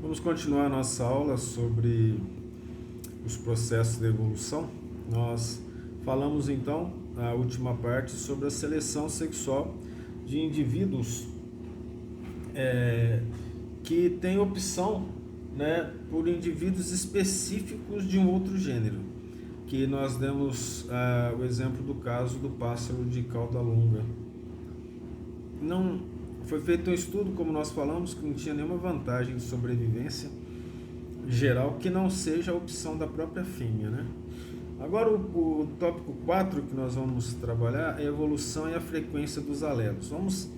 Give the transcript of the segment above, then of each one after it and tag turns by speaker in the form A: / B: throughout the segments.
A: Vamos continuar a nossa aula sobre os processos de evolução. Nós falamos então, na última parte, sobre a seleção sexual de indivíduos que têm opção, por indivíduos específicos de um outro gênero, que nós demos o exemplo do caso do pássaro de cauda longa. Não foi feito um estudo, como nós falamos, que não tinha nenhuma vantagem de sobrevivência geral que não seja a opção da própria fêmea, Agora o tópico 4 que nós vamos trabalhar é a evolução e a frequência dos alelos. Vamos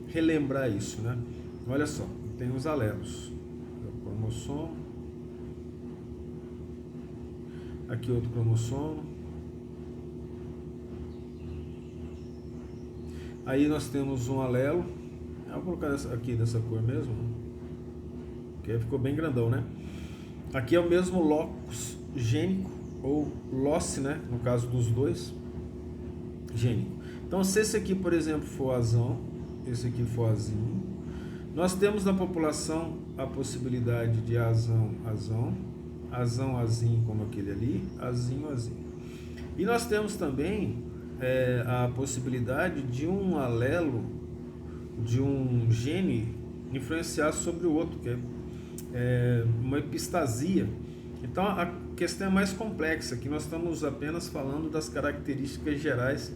A: relembrar isso, Olha só, tem os alelos. O cromossomo. Aqui outro cromossomo. Aí nós temos um alelo. Eu vou colocar aqui dessa cor mesmo, que aí ficou bem grandão, Aqui é o mesmo locus gênico, ou loci, no caso dos dois, gênico. Então, se esse aqui, por exemplo, for azão, esse aqui for azinho, nós temos na população a possibilidade de azão, azão, azão, azinho, como aquele ali, azinho, azinho. E nós temos também a possibilidade de um alelo, de um gene influenciar sobre o outro, que é uma epistasia. Então a questão é mais complexa, que nós estamos apenas falando das características gerais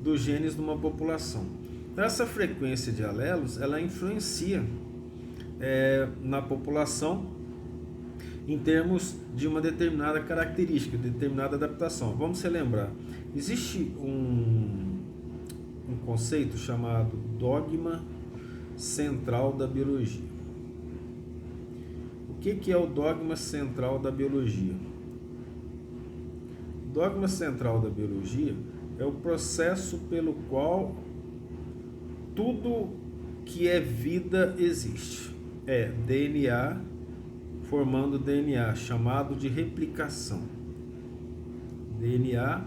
A: dos genes de uma população. Então, essa frequência de alelos, ela influencia na população em termos de uma determinada característica, determinada adaptação. Vamos relembrar, existe um conceito chamado dogma central da biologia. O que é o dogma central da biologia? O dogma central da biologia é o processo pelo qual tudo que é vida existe. É DNA formando DNA, chamado de replicação. DNA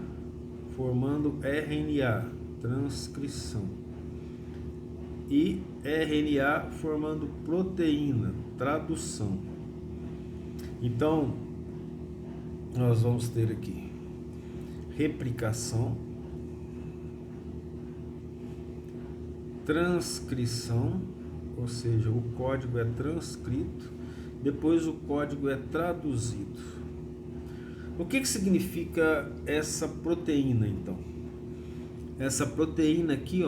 A: formando RNA, transcrição. E RNA formando proteína, tradução. Então, nós vamos ter aqui replicação, transcrição, ou seja, o código é transcrito, depois o código é traduzido. O que significa essa proteína, então? Essa proteína aqui,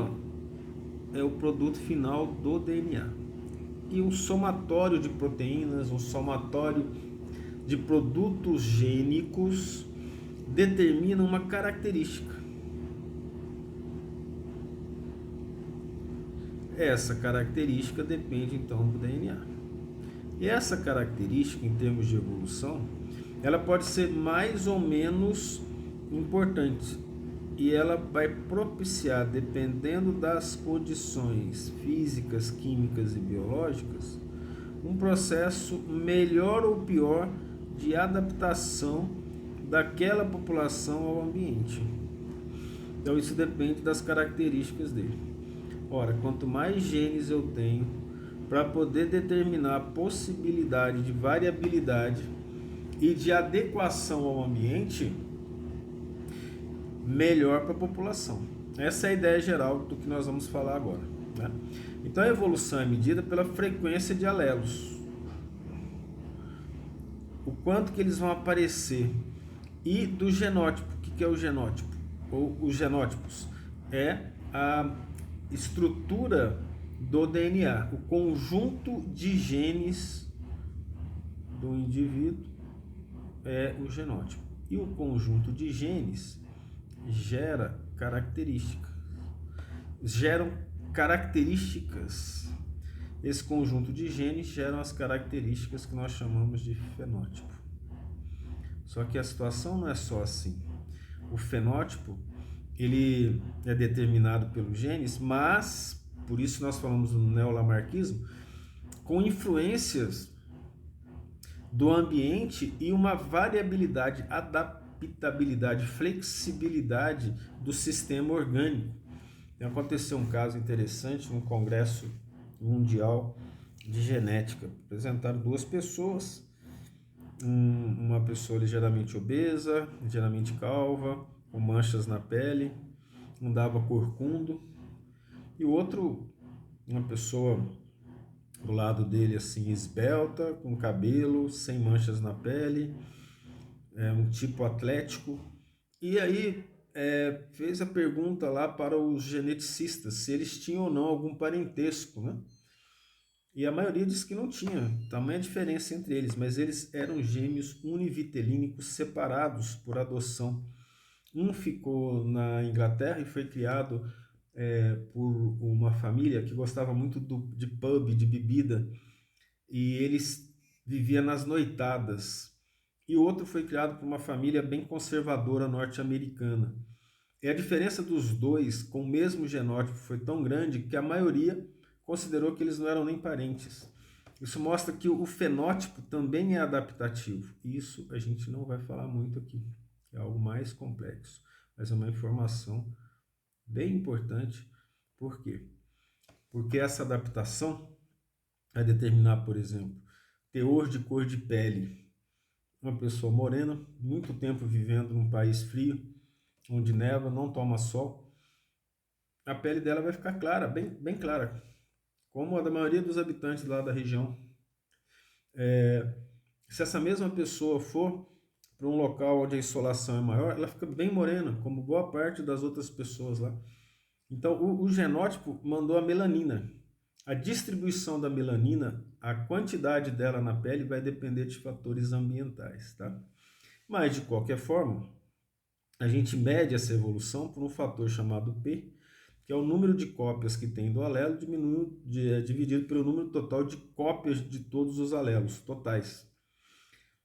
A: é o produto final do DNA. E um somatório de proteínas, um somatório de produtos gênicos determina uma característica. Essa característica depende então do DNA. E essa característica, em termos de evolução, ela pode ser mais ou menos importante. E ela vai propiciar, dependendo das condições físicas, químicas e biológicas, um processo melhor ou pior de adaptação daquela população ao ambiente. Então isso depende das características dele. Ora, quanto mais genes eu tenho para poder determinar a possibilidade de variabilidade e de adequação ao ambiente, melhor para a população. Essa é a ideia geral do que nós vamos falar agora. Então a evolução é medida pela frequência de alelos. O quanto que eles vão aparecer. E do genótipo. O que é o genótipo? Ou os genótipos? É a estrutura do DNA. O conjunto de genes do indivíduo é o genótipo. E o conjunto de genes gera características. Geram características. Esse conjunto de genes geram as características que nós chamamos de fenótipo. Só que a situação não é só assim. O fenótipo, ele é determinado pelos genes, mas, por isso nós falamos no neolamarquismo, com influências do ambiente e uma variabilidade, adaptabilidade, flexibilidade do sistema orgânico. Aconteceu um caso interessante no Congresso Mundial de genética. Apresentaram duas pessoas, uma pessoa ligeiramente obesa, ligeiramente calva, com manchas na pele, andava corcundo, e o outro, uma pessoa do lado dele assim esbelta, com cabelo, sem manchas na pele, um tipo atlético. E aí fez a pergunta lá para os geneticistas se eles tinham ou não algum parentesco, né? E a maioria disse que não tinha tamanha diferença entre eles, mas eles eram gêmeos univitelínicos separados por adoção. Um ficou na Inglaterra e foi criado por uma família que gostava muito de pub, de bebida, e eles viviam nas noitadas. E o outro foi criado por uma família bem conservadora norte-americana. E a diferença dos dois com o mesmo genótipo foi tão grande que a maioria considerou que eles não eram nem parentes. Isso mostra que o fenótipo também é adaptativo. Isso a gente não vai falar muito aqui. É algo mais complexo, mas é uma informação bem importante. Por quê? Porque essa adaptação vai determinar, por exemplo, teor de cor de pele. Uma pessoa morena, muito tempo vivendo num país frio, onde neva, não toma sol, a pele dela vai ficar clara, bem, bem clara, como a da maioria dos habitantes lá da região. Se essa mesma pessoa for para um local onde a insolação é maior, ela fica bem morena, como boa parte das outras pessoas lá. Então, o genótipo mandou a melanina. A distribuição da melanina, a quantidade dela na pele vai depender de fatores ambientais, tá? Mas, de qualquer forma, a gente mede essa evolução por um fator chamado P, que é o número de cópias que tem do alelo dividido pelo número total de cópias de todos os alelos totais.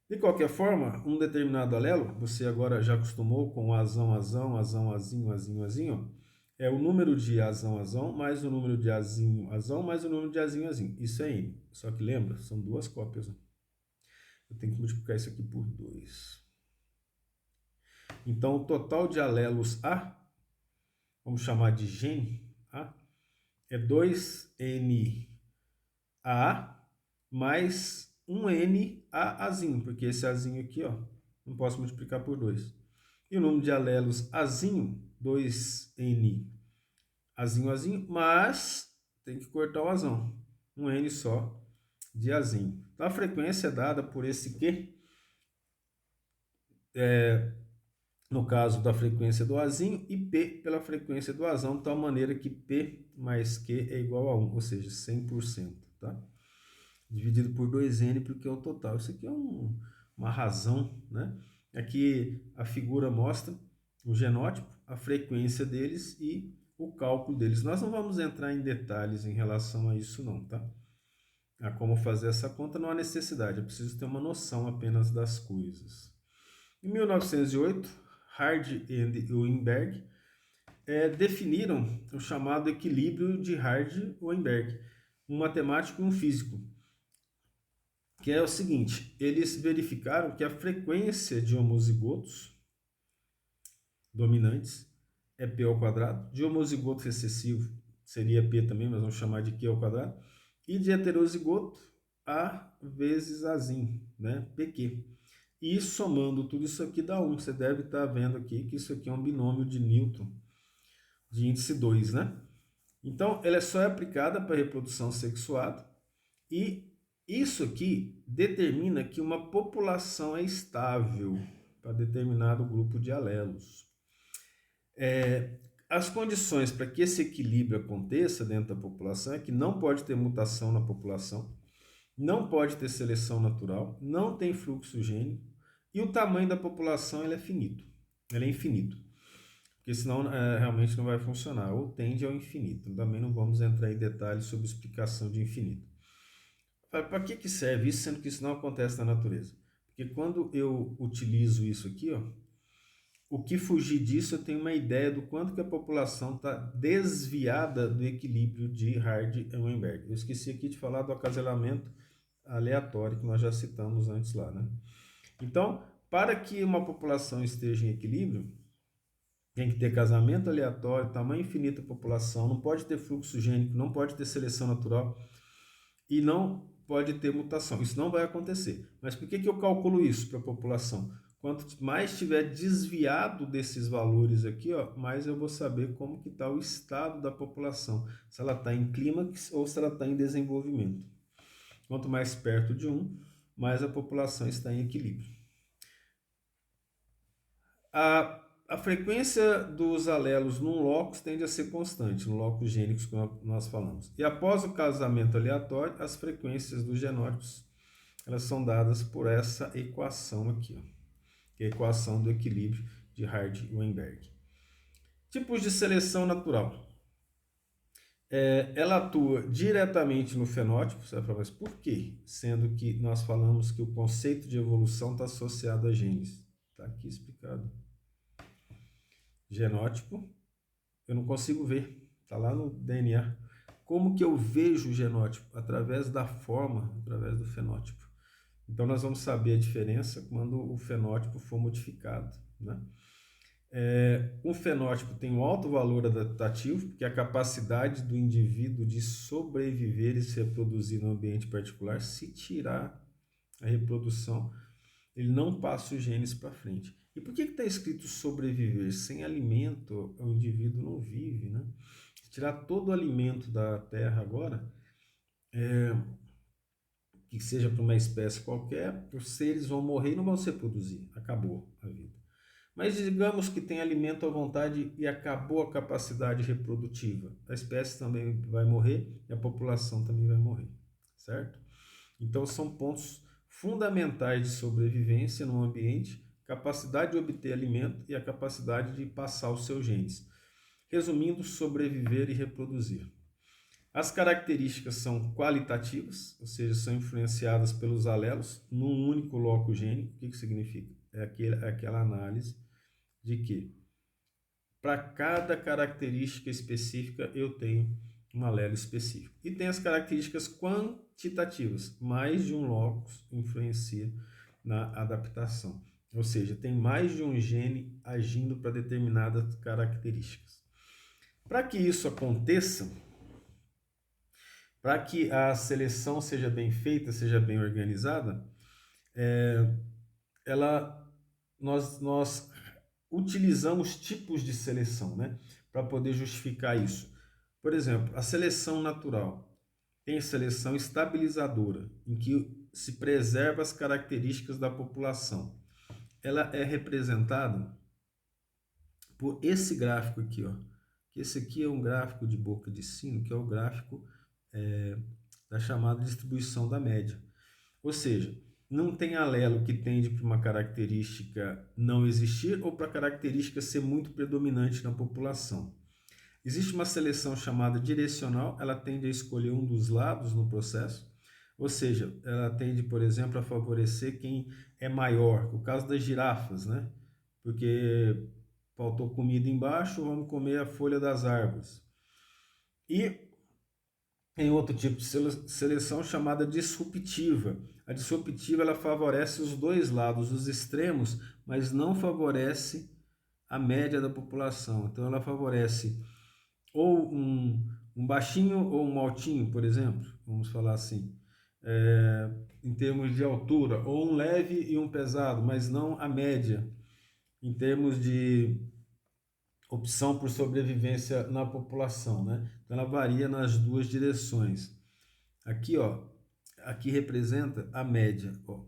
A: De qualquer forma, um determinado alelo, você agora já acostumou com azão, azão, azão, azinho, azinho, azinho, é o número de azão, azão, mais o número de azinho, azão, mais o número de azinho, azinho. Isso é N. Só que lembra, são duas cópias. Né? Eu tenho que multiplicar isso aqui por 2. Então, o total de alelos A, vamos chamar de gene A, é 2NA mais 1NAAzinho, porque esse Azinho aqui, ó, não posso multiplicar por 2. E o número de alelos Azinho, 2N Azinho, Azinho, mas tem que cortar o Azão, um N só de Azinho. Então a frequência é dada por esse Q, no caso da frequência do Azinho, e P pela frequência do Azão, de tal maneira que P mais Q é igual a 1, ou seja, 100%, tá? Dividido por 2N, porque é o total. Isso aqui é uma razão, né? Aqui a figura mostra o genótipo, a frequência deles e o cálculo deles. Nós não vamos entrar em detalhes em relação a isso não, tá? A como fazer essa conta não há necessidade, é preciso ter uma noção apenas das coisas. Em 1908, Hardy e Weinberg definiram o chamado equilíbrio de Hardy-Weinberg, um matemático e um físico, que é o seguinte: eles verificaram que a frequência de homozigotos dominantes é P ao quadrado, de homozigoto recessivo seria P também, mas vamos chamar de Q ao quadrado, e de heterozigoto A vezes Azinho, né, PQ. E somando tudo isso aqui dá 1. Você deve estar vendo aqui que isso aqui é um binômio de Newton, de índice 2, né? Então, ela só é aplicada para reprodução sexuada e isso aqui determina que uma população é estável para determinado grupo de alelos. As condições para que esse equilíbrio aconteça dentro da população é que não pode ter mutação na população, não pode ter seleção natural, não tem fluxo gênico e o tamanho da população ele é finito, ele é infinito, porque senão realmente não vai funcionar, ou tende ao infinito. Também não vamos entrar em detalhes sobre explicação de infinito. Para que serve isso, sendo que isso não acontece na natureza? Porque quando eu utilizo isso aqui, ó, o que fugir disso, eu tenho uma ideia do quanto que a população está desviada do equilíbrio de Hardy-Weinberg. Eu esqueci aqui de falar do acasalamento aleatório que nós já citamos antes lá, né? Então, para que uma população esteja em equilíbrio, tem que ter casamento aleatório, tamanho infinito da população, não pode ter fluxo gênico, não pode ter seleção natural. e não pode ter mutação. Isso não vai acontecer. Mas por que eu calculo isso para a população? Quanto mais estiver desviado desses valores aqui, ó, mais eu vou saber como que está o estado da população. Se ela está em clímax ou se ela está em desenvolvimento. Quanto mais perto de um, mais a população está em equilíbrio. A frequência dos alelos num locus tende a ser constante, no locus gênicos que nós falamos. E após o casamento aleatório, as frequências dos genótipos elas são dadas por essa equação aqui, ó, que é a equação do equilíbrio de Hardy-Weinberg. Tipos de seleção natural. Ela atua diretamente no fenótipo, você vai falar, mas por quê? Sendo que nós falamos que o conceito de evolução está associado a genes. Está aqui explicado. Genótipo, eu não consigo ver, está lá no DNA. Como que eu vejo o genótipo? Através da forma, através do fenótipo. Então nós vamos saber a diferença quando o fenótipo for modificado, né? Um fenótipo tem um alto valor adaptativo, porque a capacidade do indivíduo de sobreviver e se reproduzir no ambiente particular, se tirar a reprodução, ele não passa os genes para frente. E por que está escrito sobreviver? Sem alimento, o indivíduo não vive, né? Se tirar todo o alimento da terra agora, que seja para uma espécie qualquer, os seres vão morrer e não vão se reproduzir. Acabou a vida. Mas digamos que tem alimento à vontade e acabou a capacidade reprodutiva. A espécie também vai morrer e a população também vai morrer, certo? Então são pontos fundamentais de sobrevivência no ambiente, capacidade de obter alimento e a capacidade de passar os seus genes. Resumindo, sobreviver e reproduzir. As características são qualitativas, ou seja, são influenciadas pelos alelos num único loco gênico. O que significa? É aquela análise de que para cada característica específica eu tenho um alelo específico. E tem as características quantitativas. Mais de um locus influencia na adaptação. Ou seja, tem mais de um gene agindo para determinadas características. Para que isso aconteça, para que a seleção seja bem feita, seja bem organizada, nós utilizamos tipos de seleção, né, para poder justificar isso. Por exemplo, a seleção natural tem seleção estabilizadora, em que se preserva as características da população. Ela é representada por esse gráfico aqui, ó. Esse aqui é um gráfico de boca de sino, que é o gráfico da chamada distribuição da média. Ou seja, não tem alelo que tende para uma característica não existir ou para a característica ser muito predominante na população. Existe uma seleção chamada direcional, ela tende a escolher um dos lados no processo, ou seja, ela tende, por exemplo, a favorecer quem é maior. O caso das girafas, né? Porque faltou comida embaixo, vamos comer a folha das árvores. E tem outro tipo de seleção chamada disruptiva. A disruptiva ela favorece os dois lados, os extremos, mas não favorece a média da população. Então ela favorece ou um baixinho ou um altinho, por exemplo, vamos falar assim, em termos de altura, ou um leve e um pesado, mas não a média, em termos de opção por sobrevivência na população, né? Então ela varia nas duas direções. Aqui, ó, aqui representa a média, ó.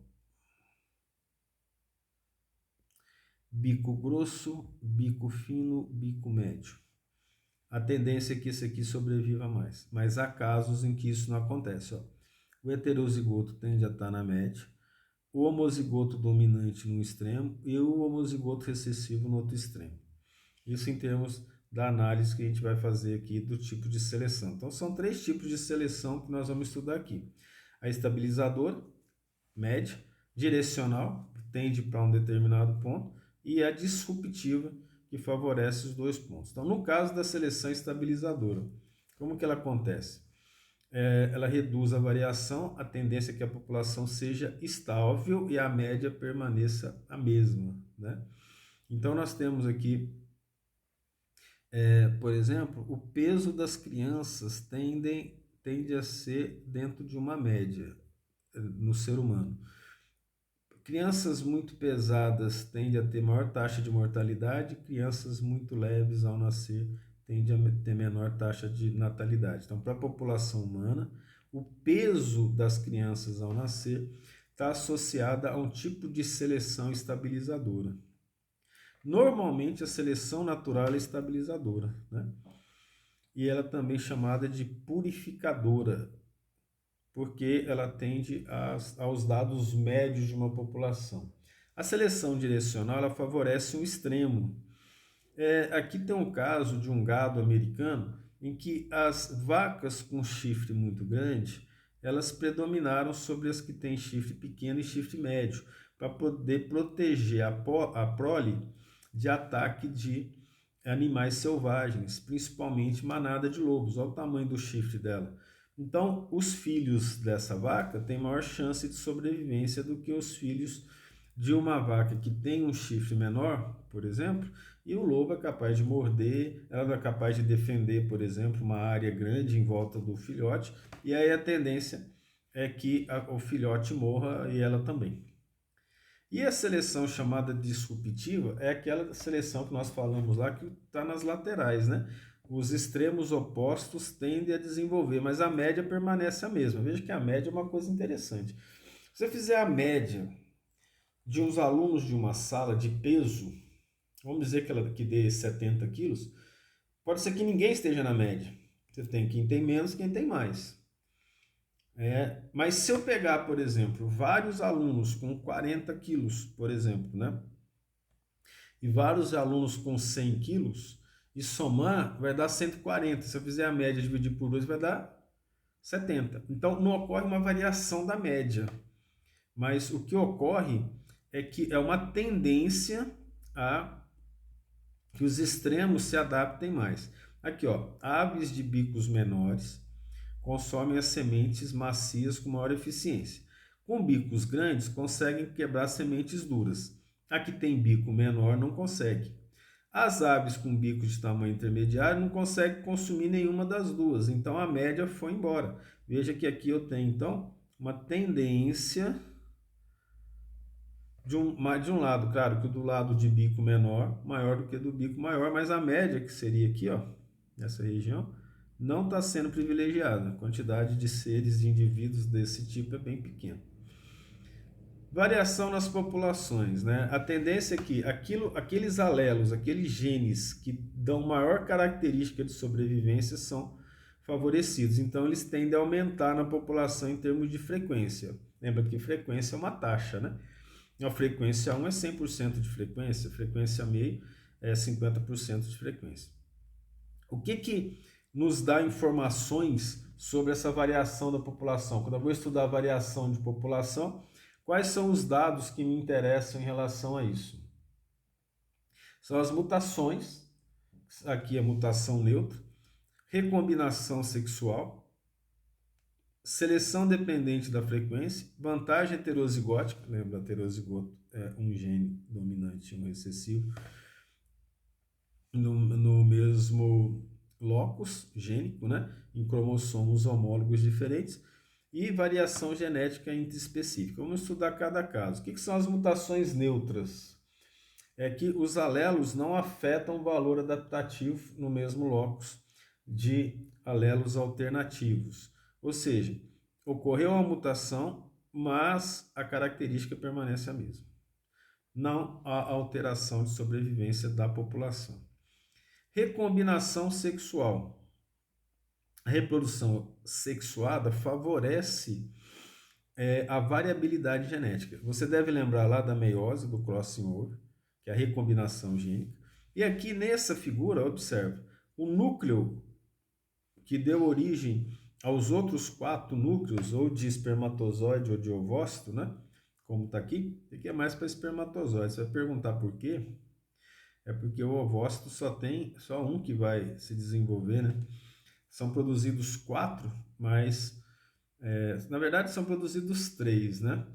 A: Bico grosso, bico fino, bico médio. A tendência é que esse aqui sobreviva mais, mas há casos em que isso não acontece, ó. O heterozigoto tende a estar na média, o homozigoto dominante no extremo e o homozigoto recessivo no outro extremo. Isso em termos da análise que a gente vai fazer aqui do tipo de seleção. Então, são três tipos de seleção que nós vamos estudar aqui. A estabilizadora, média, direcional, que tende para um determinado ponto, e a disruptiva, que favorece os dois pontos. Então, no caso da seleção estabilizadora, como que ela acontece? Ela reduz a variação, a tendência é que a população seja estável e a média permaneça a mesma, né? Então, nós temos aqui por exemplo, o peso das crianças tende a ser dentro de uma média no ser humano. Crianças muito pesadas tendem a ter maior taxa de mortalidade, crianças muito leves ao nascer tendem a ter menor taxa de natalidade. Então, para a população humana, o peso das crianças ao nascer está associado a um tipo de seleção estabilizadora. Normalmente, a seleção natural é estabilizadora, né? E ela também é chamada de purificadora, porque ela atende aos dados médios de uma população. A seleção direcional ela favorece um extremo. Aqui tem um caso de um gado americano em que as vacas com chifre muito grande, elas predominaram sobre as que têm chifre pequeno e chifre médio, para poder proteger a prole de ataque de animais selvagens, principalmente manada de lobos. Olha o tamanho do chifre dela. Então, os filhos dessa vaca têm maior chance de sobrevivência do que os filhos de uma vaca que tem um chifre menor, por exemplo, e o lobo é capaz de morder, ela é capaz de defender, por exemplo, uma área grande em volta do filhote, e aí a tendência é que o filhote morra e ela também. E a seleção chamada disruptiva é aquela seleção que nós falamos lá que está nas laterais, né? Os extremos opostos tendem a desenvolver, mas a média permanece a mesma. Veja que a média é uma coisa interessante. Se você fizer a média de uns alunos de uma sala de peso, vamos dizer que dê 70 quilos, pode ser que ninguém esteja na média. Você tem quem tem menos, quem tem mais. Mas se eu pegar, por exemplo, vários alunos com 40 quilos, por exemplo, né? E vários alunos com 100 quilos, e somar, vai dar 140. Se eu fizer a média dividir por 2, vai dar 70. Então, não ocorre uma variação da média. Mas o que ocorre é que é uma tendência a que os extremos se adaptem mais. Aqui, ó, aves de bicos menores consomem as sementes macias com maior eficiência. Com bicos grandes, conseguem quebrar sementes duras. A que tem bico menor não consegue. As aves com bico de tamanho intermediário não conseguem consumir nenhuma das duas, então a média foi embora. Veja que aqui eu tenho, então, uma tendência de um lado, claro que do lado de bico menor, maior do que do bico maior, mas a média que seria aqui, ó, nessa região, não está sendo privilegiada. A quantidade de seres, de indivíduos desse tipo é bem pequena. Variação nas populações, né? A tendência é que aqueles alelos, aqueles genes que dão maior característica de sobrevivência são favorecidos. Então, eles tendem a aumentar na população em termos de frequência. Lembra que frequência é uma taxa, né? A frequência 1 é 100% de frequência, a frequência meio é 50% de frequência. O que nos dá informações sobre essa variação da população? Quando eu vou estudar a variação de população, quais são os dados que me interessam em relação a isso? São as mutações, aqui a mutação neutra, recombinação sexual, seleção dependente da frequência, vantagem heterozigótica, lembra, heterozigoto é um gene dominante e um recessivo, no mesmo locus gênico, né, em cromossomos homólogos diferentes, e variação genética intraespecífica. Vamos estudar cada caso. O que são as mutações neutras? É que os alelos não afetam o valor adaptativo no mesmo locus de alelos alternativos. Ou seja, ocorreu uma mutação, mas a característica permanece a mesma. Não há alteração de sobrevivência da população. Recombinação sexual. A reprodução sexuada favorece a variabilidade genética. Você deve lembrar lá da meiose, do crossing over, que é a recombinação gênica. E aqui nessa figura, observa, o núcleo que deu origem aos outros 4 núcleos, ou de espermatozoide ou de ovócito, né? Como está aqui é mais para espermatozoide. Você vai perguntar por quê? É porque o ovócito só um que vai se desenvolver, né? São produzidos 4, mas na verdade são produzidos 3, né?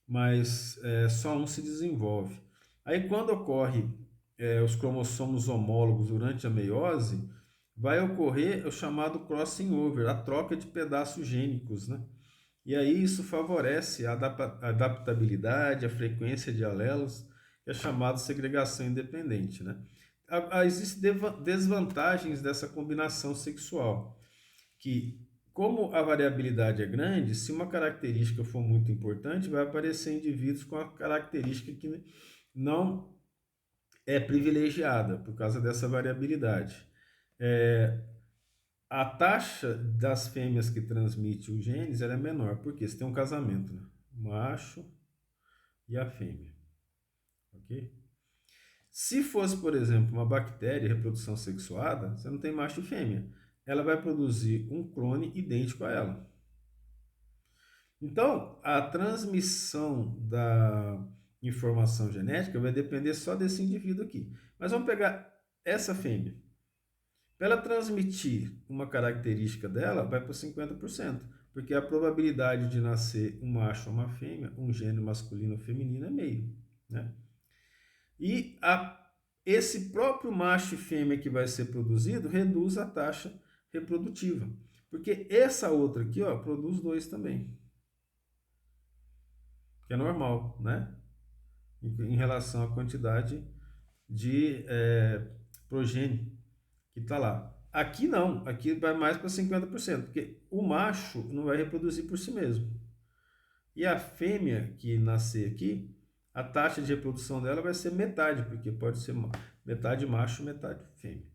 A: Mas só um se desenvolve. Aí quando ocorre os cromossomos homólogos durante a meiose, vai ocorrer o chamado crossing over, a troca de pedaços gênicos, né? E aí isso favorece a adaptabilidade, a frequência de alelos, que é chamada segregação independente, né? Existem desvantagens dessa combinação sexual, que como a variabilidade é grande, se uma característica for muito importante, vai aparecer indivíduos com a característica que não é privilegiada por causa dessa variabilidade. A taxa das fêmeas que transmite os genes ela é menor, porque você tem um casamento, né? O macho e a fêmea, ok? Se fosse, por exemplo, uma bactéria reprodução sexuada, você não tem macho e fêmea. Ela vai produzir um clone idêntico a ela. Então, a transmissão da informação genética vai depender só desse indivíduo aqui. Mas vamos pegar essa fêmea. Para ela transmitir uma característica dela, vai para 50%, porque a probabilidade de nascer um macho ou uma fêmea, um gênero masculino ou feminino é meio, né? E esse próprio macho e fêmea que vai ser produzido reduz a taxa reprodutiva, porque essa outra aqui, ó, produz dois também, que é normal, né? Em relação à quantidade de progênio que está lá. Aqui não, aqui vai mais para 50%, porque o macho não vai reproduzir por si mesmo. E a fêmea que nascer aqui, a taxa de reprodução dela vai ser metade, porque pode ser metade macho, metade fêmea.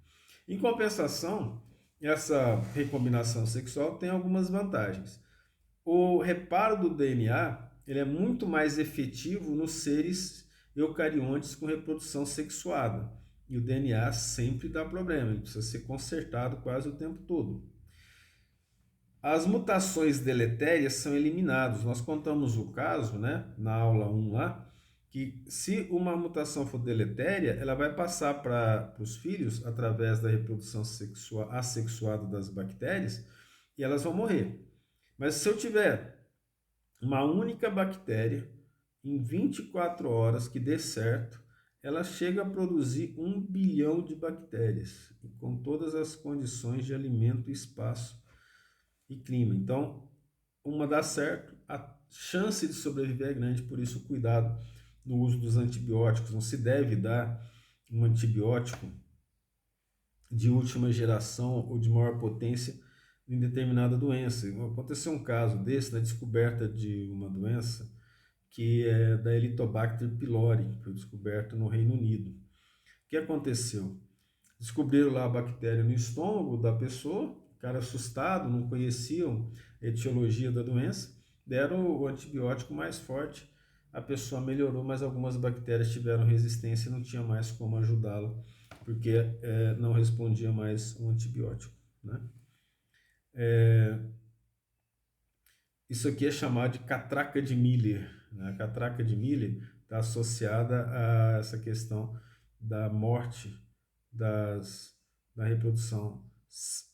A: Em compensação, essa recombinação sexual tem algumas vantagens. O reparo do DNA ele é muito mais efetivo nos seres eucariontes com reprodução sexuada. E o DNA sempre dá problema, ele precisa ser consertado quase o tempo todo. As mutações deletérias são eliminadas. Nós contamos o caso, né, na aula 1 lá, que se uma mutação for deletéria, ela vai passar para os filhos através da reprodução assexuada das bactérias e elas vão morrer. Mas se eu tiver uma única bactéria, em 24 horas que dê certo, ela chega a produzir 1 bilhão de bactérias, com todas as condições de alimento, espaço e clima. Então, uma dá certo, a chance de sobreviver é grande, por isso cuidado no uso dos antibióticos. Não se deve dar um antibiótico de última geração ou de maior potência em determinada doença. Aconteceu um caso desse, na descoberta de uma doença que é da Helicobacter pylori, que foi descoberta no Reino Unido. O que aconteceu? Descobriram lá a bactéria no estômago da pessoa, o cara assustado, não conheciam a etiologia da doença, deram o antibiótico mais forte, a pessoa melhorou, mas algumas bactérias tiveram resistência e não tinha mais como ajudá-la, porque não respondia mais o antibiótico, né? Isso aqui é chamado de catraca de Miller, né? A catraca de Miller está associada a essa questão da morte da reprodução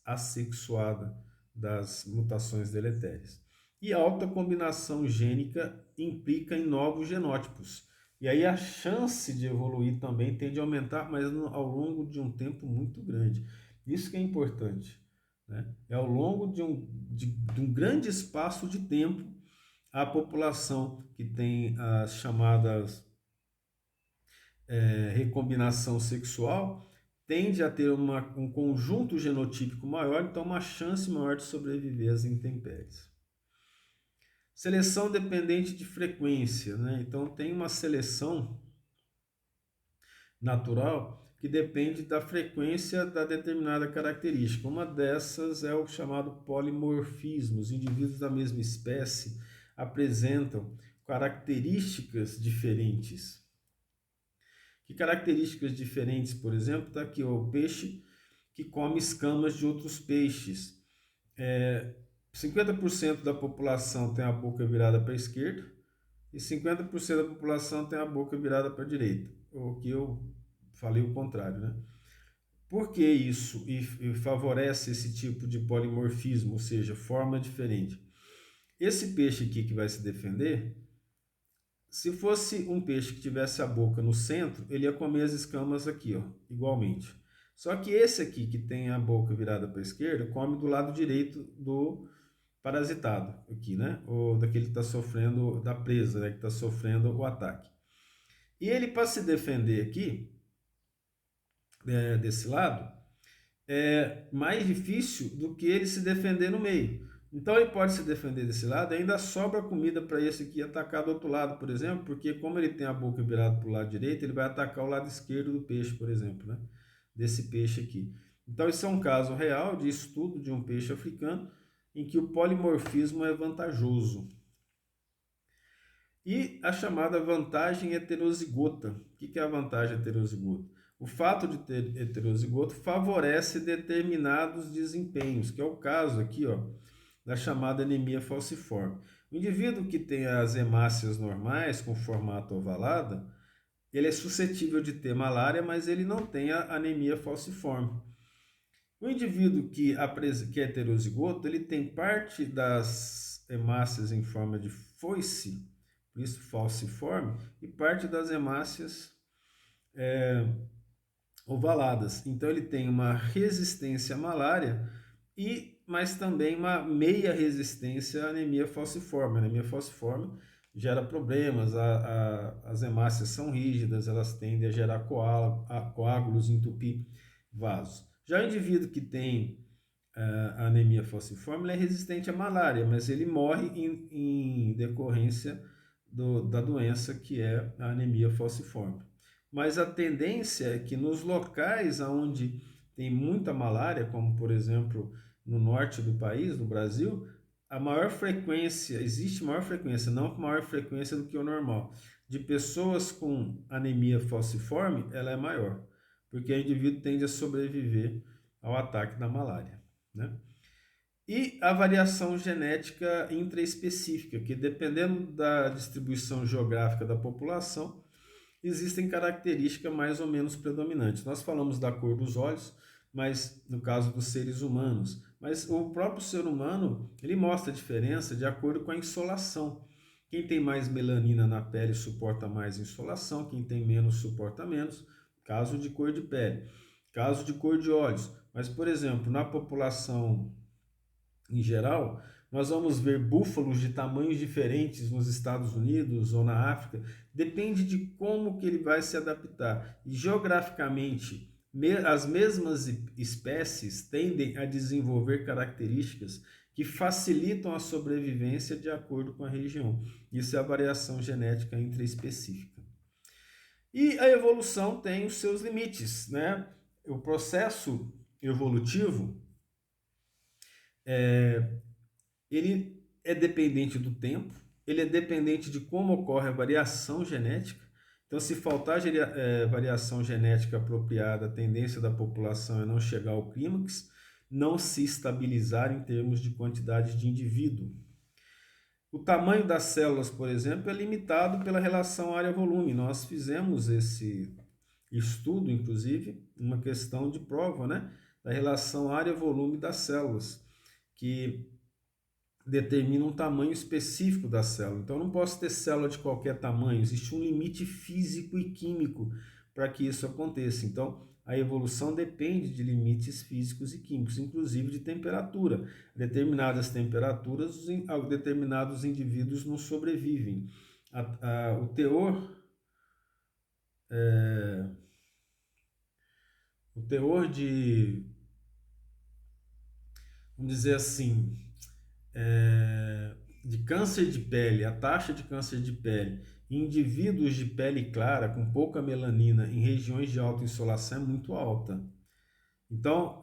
A: assexuada das mutações deletérias. E a alta combinação gênica implica em novos genótipos. E aí a chance de evoluir também tende a aumentar, mas ao longo de um tempo muito grande. Isso que é importante, né? É ao longo de um grande espaço de tempo, a população que tem as chamadas recombinação sexual tende a ter um conjunto genotípico maior, então uma chance maior de sobreviver às intempéries. Seleção dependente de frequência, né? Então tem uma seleção natural que depende da frequência da determinada característica. Uma dessas é o chamado polimorfismo. Os indivíduos da mesma espécie apresentam características diferentes. Que características diferentes, por exemplo, está aqui ó, o peixe que come escamas de outros peixes. 50% da população tem a boca virada para a esquerda e 50% da população tem a boca virada para a direita. O que eu falei o contrário, né? Por que isso e favorece esse tipo de polimorfismo, ou seja, forma diferente? Esse peixe aqui que vai se defender, se fosse um peixe que tivesse a boca no centro, ele ia comer as escamas aqui, ó, igualmente. Só que esse aqui, que tem a boca virada para a esquerda, come do lado direito do parasitado, aqui, né? Ou daquele que está sofrendo, da presa, né? Que está sofrendo o ataque. E ele, para se defender aqui, desse lado, é mais difícil do que ele se defender no meio. Então ele pode se defender desse lado, ainda sobra comida para esse aqui atacar do outro lado, por exemplo, porque como ele tem a boca virada para o lado direito, ele vai atacar o lado esquerdo do peixe, por exemplo, né? Desse peixe aqui. Então isso é um caso real de estudo de um peixe africano em que o polimorfismo é vantajoso. E a chamada vantagem heterozigota. O que é a vantagem heterozigota? O fato de ter heterozigoto favorece determinados desempenhos, que é o caso aqui, ó, da chamada anemia falciforme. O indivíduo que tem as hemácias normais com formato ovalado, ele é suscetível de ter malária, mas ele não tem a anemia falciforme. O indivíduo que é heterozigoto, ele tem parte das hemácias em forma de foice, por isso falciforme, e parte das hemácias ovaladas. Então ele tem uma resistência à malária mas também uma meia resistência à anemia falciforme. A anemia falciforme gera problemas, as hemácias são rígidas, elas tendem a gerar coágulos, entupir vasos. Já o indivíduo que tem a anemia falciforme, ele é resistente à malária, mas ele morre em decorrência da doença que é a anemia falciforme. Mas a tendência é que nos locais onde tem muita malária, como por exemplo no norte do país, no Brasil, existe maior frequência, não com maior frequência do que o normal, de pessoas com anemia falciforme, ela é maior, porque o indivíduo tende a sobreviver ao ataque da malária, né? E a variação genética intraespecífica, que dependendo da distribuição geográfica da população, existem características mais ou menos predominantes. Nós falamos da cor dos olhos, mas no caso dos seres humanos, mas o próprio ser humano, ele mostra a diferença de acordo com a insolação. Quem tem mais melanina na pele suporta mais insolação, quem tem menos suporta menos, caso de cor de pele. Caso de cor de olhos, mas por exemplo, na população em geral, nós vamos ver búfalos de tamanhos diferentes nos Estados Unidos ou na África, depende de como que ele vai se adaptar. E geograficamente, as mesmas espécies tendem a desenvolver características que facilitam a sobrevivência de acordo com a região. Isso é a variação genética intraespecífica. E a evolução tem os seus limites, né? O processo evolutivo ele é dependente do tempo, ele é dependente de como ocorre a variação genética. Então, se faltar variação genética apropriada, a tendência da população é não chegar ao clímax, não se estabilizar em termos de quantidade de indivíduo. O tamanho das células, por exemplo, é limitado pela relação área-volume. Nós fizemos esse estudo, inclusive, uma questão de prova, né, da relação área-volume das células, que determina um tamanho específico da célula. Então, eu não posso ter célula de qualquer tamanho, existe um limite físico e químico para que isso aconteça. Então, a evolução depende de limites físicos e químicos, inclusive de temperatura. Determinadas temperaturas, determinados indivíduos não sobrevivem. O teor de, vamos dizer assim, de câncer de pele, a taxa de câncer de pele em indivíduos de pele clara com pouca melanina em regiões de alta insolação é muito alta. Então,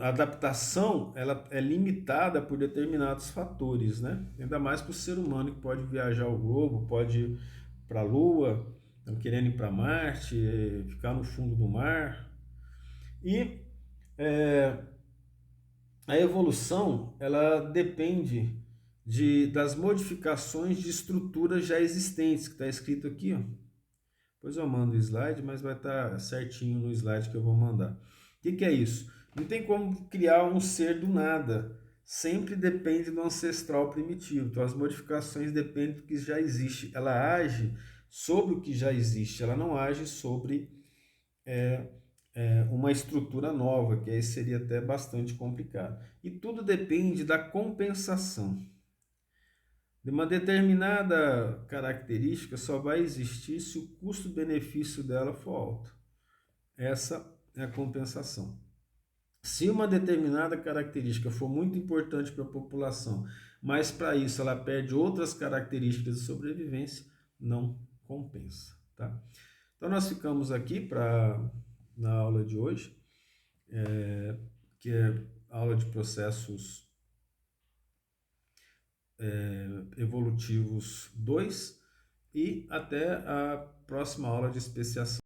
A: a adaptação ela é limitada por determinados fatores, né? Ainda mais para o ser humano que pode viajar ao globo, pode ir para a Lua, querendo ir para Marte, ficar no fundo do mar. E a evolução ela depende das modificações de estruturas já existentes, que está escrito aqui, ó. Depois eu mando o slide, mas vai estar certinho no slide que eu vou mandar. O que é isso? Não tem como criar um ser do nada. Sempre depende do ancestral primitivo. Então as modificações dependem do que já existe. Ela age sobre o que já existe. Ela não age sobre uma estrutura nova, que aí seria até bastante complicado. E tudo depende da compensação. De uma determinada característica só vai existir se o custo-benefício dela for alto. Essa é a compensação. Se uma determinada característica for muito importante para a população, mas para isso ela perde outras características de sobrevivência, não compensa, tá? Então nós ficamos aqui na aula de hoje, que é a aula de processos evolutivos 2, e até a próxima aula de especiação.